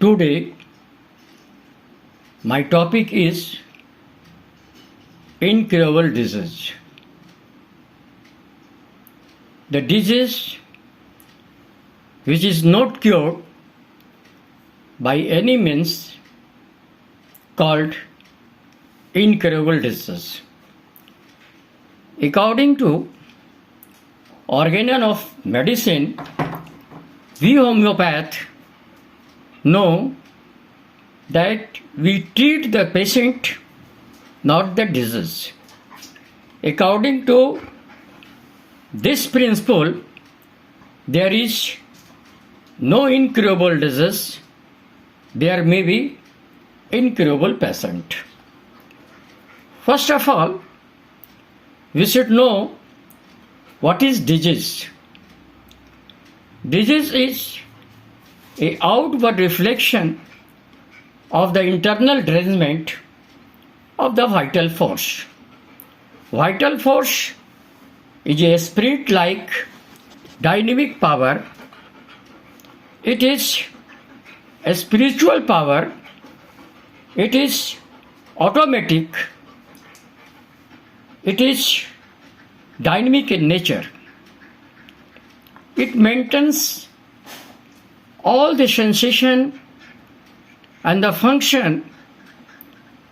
Today, my topic is incurable disease. The disease which is not cured by any means called incurable disease. According to organon of medicine, we homeopath know that we treat the patient, not the disease. According to this principle, there is no incurable disease, there may be incurable patient. First of all, we should know what is disease. Disease is an outward reflection of the internal derangement of the vital force. Vital force is a spirit-like dynamic power. It is a spiritual power. It is automatic. It is dynamic in nature. It maintains all the sensation and the function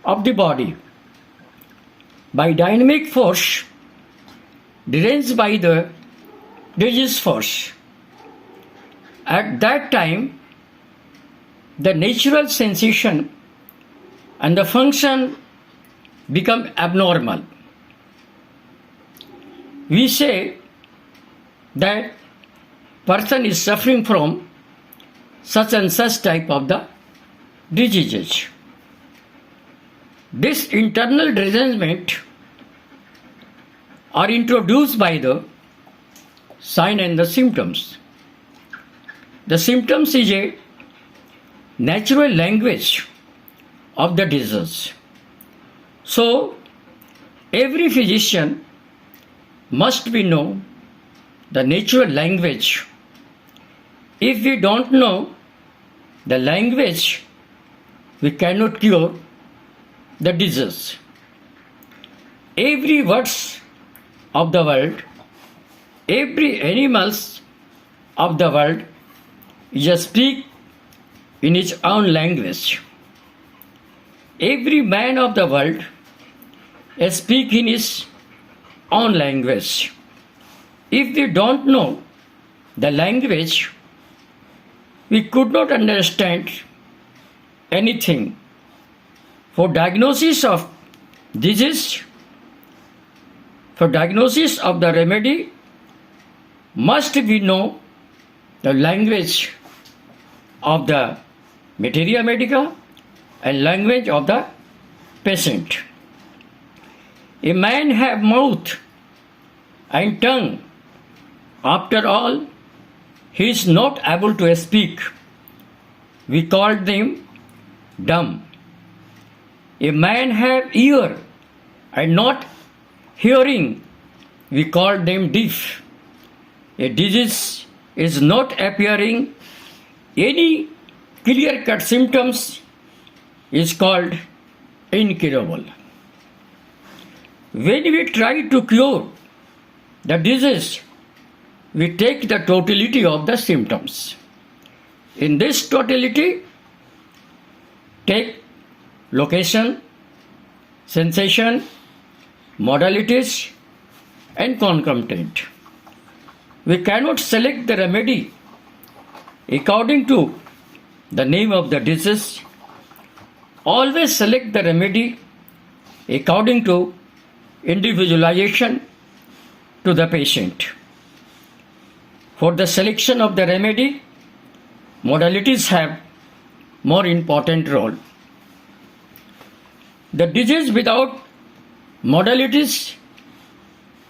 of the body. By dynamic force deranged by the disease force. At that time, the natural sensation and the function become abnormal. We say that person is suffering from such and such type of the diseases. This internal derangement are introduced by the sign and the symptoms. The symptoms is a natural language of the disease. So, every physician must be know the natural language. If we don't know the language, we cannot cure the disease. Every words of the world, every animals of the world just speak in its own language. Every man of the world speak in his own language. If we don't know the language, we could not understand anything. For diagnosis of disease, for diagnosis of the remedy, must we know the language of the materia medica and language of the patient. A man have mouth and tongue. After all, he is not able to speak. We call them dumb. A man have ear and not hearing. We call them deaf. A disease is not appearing. Any clear-cut symptoms is called incurable. When we try to cure the disease, we take the totality of the symptoms. In this totality, take location, sensation, modalities, and concomitant. We cannot select the remedy according to the name of the disease. Always select the remedy according to individualization to the patient. For the selection of the remedy, modalities have more important role. The disease without modalities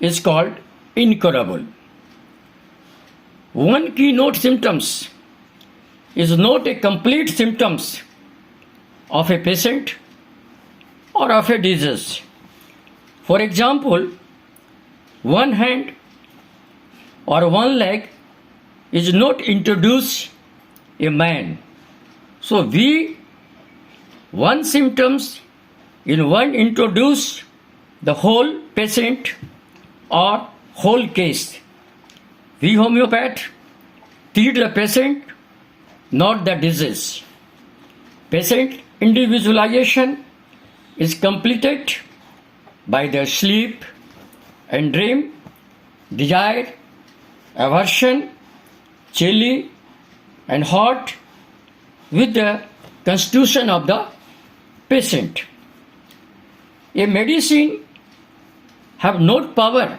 is called incurable. One keynote symptoms is not a complete symptoms of a patient or of a disease. For example, one hand or one leg is not introduced a man. So we one symptoms in one introduce the whole patient or whole case. We homeopath treat the patient, not the disease. Patient individualization is completed by the sleep and dream, desire, aversion, chilly and hot with the constitution of the patient. A medicine have no power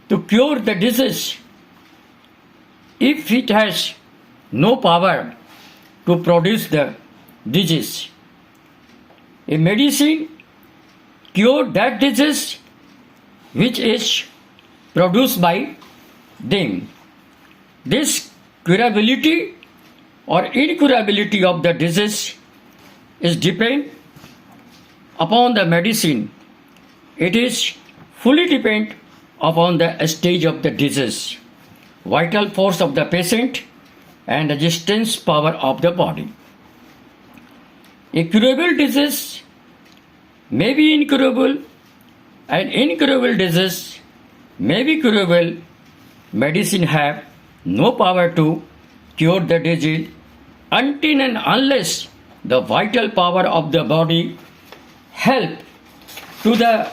to cure the disease if it has no power to produce the disease. A medicine cure that disease which is produced by them. This curability or incurability of the disease is depend upon the medicine. It is fully depend upon the stage of the disease, vital force of the patient and resistance power of the body. A curable disease may be incurable and incurable disease may be curable. Medicine have no power to cure the disease until and unless the vital power of the body help to the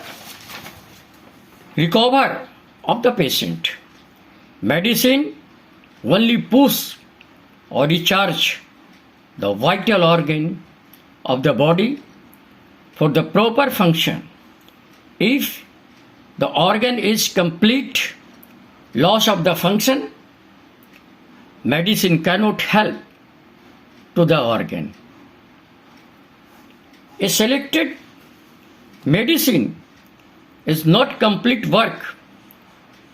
recover of the patient. Medicine only push or recharge the vital organ of the body for the proper function. If the organ is complete loss of the function, medicine cannot help to the organ. A selected medicine is not complete work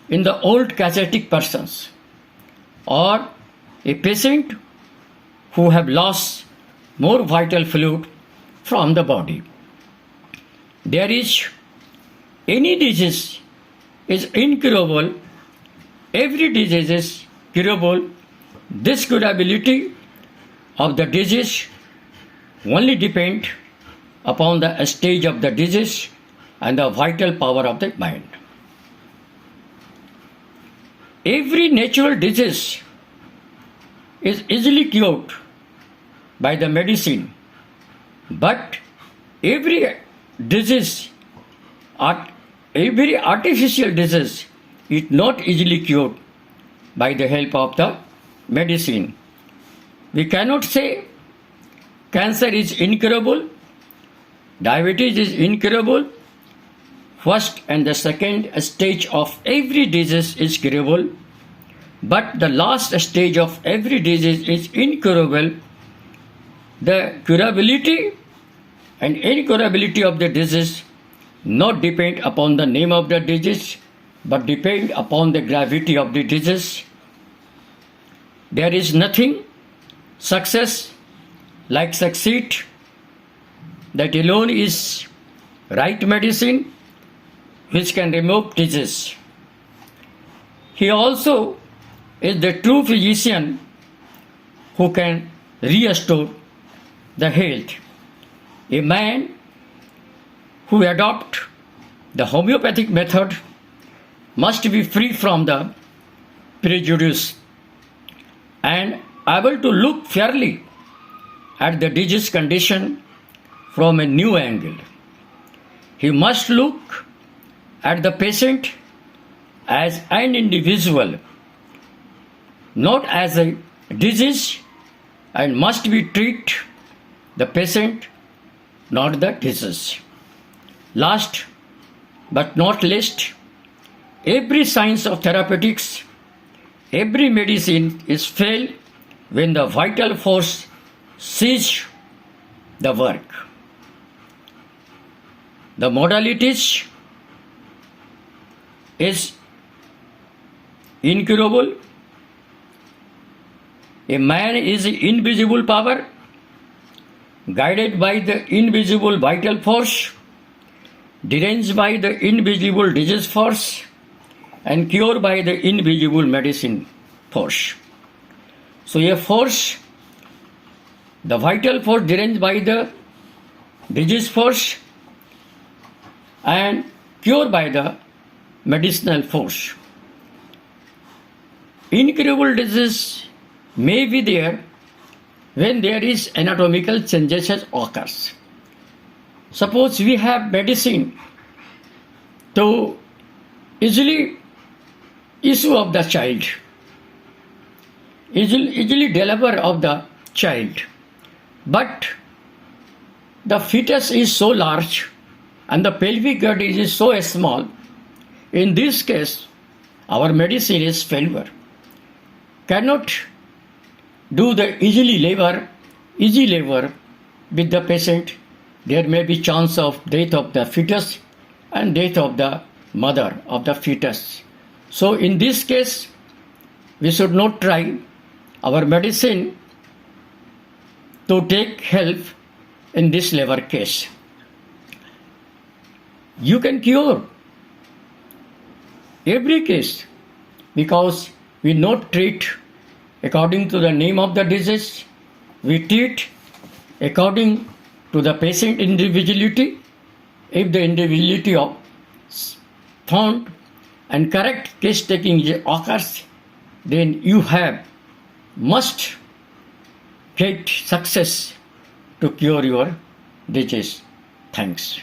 in the old ascetic persons or a patient who have lost more vital fluid from the body. There is any disease is incurable, every disease is curable. This curability of the disease only depend upon the stage of the disease and the vital power of the mind. Every natural disease is easily cured by the medicine, but every disease, every artificial disease is not easily cured by the help of the medicine. We cannot say cancer is incurable, diabetes is incurable. First and the second stage of every disease is curable, but the last stage of every disease is incurable. The curability and incurability of the disease not depend upon the name of the disease, but depend upon the gravity of the disease. There is nothing success like succeed. That alone is right medicine which can remove disease. He also is the true physician who can restore the health. A man who adopt the homeopathic method must be free from the prejudice and able to look fairly at the disease condition from a new angle. He must look at the patient as an individual, not as a disease, and must be treat the patient, not the disease. Last but not least, every science of therapeutics, every medicine is failed when the vital force ceases the work. The modalities is incurable. A man is invisible power, guided by the invisible vital force, deranged by the invisible disease force, and cured by the invisible medicine force. So a force the vital force deranged by the disease force and cure by the medicinal force. Incurable disease may be there when there is anatomical changes occurs. Suppose we have medicine to easily issue of the child, easily deliver of the child, but the fetus is so large and the pelvic gut is so small. In this case, our medicine is failure. Cannot do the easy labor with the patient. There may be chance of death of the fetus and death of the mother of the fetus. So in this case, we should not try our medicine to take help in this labor case. You can cure every case because we not treat according to the name of the disease. We treat according to the patient individuality. If the individuality of found and correct case taking occurs, then you must get success to cure your disease. Thanks.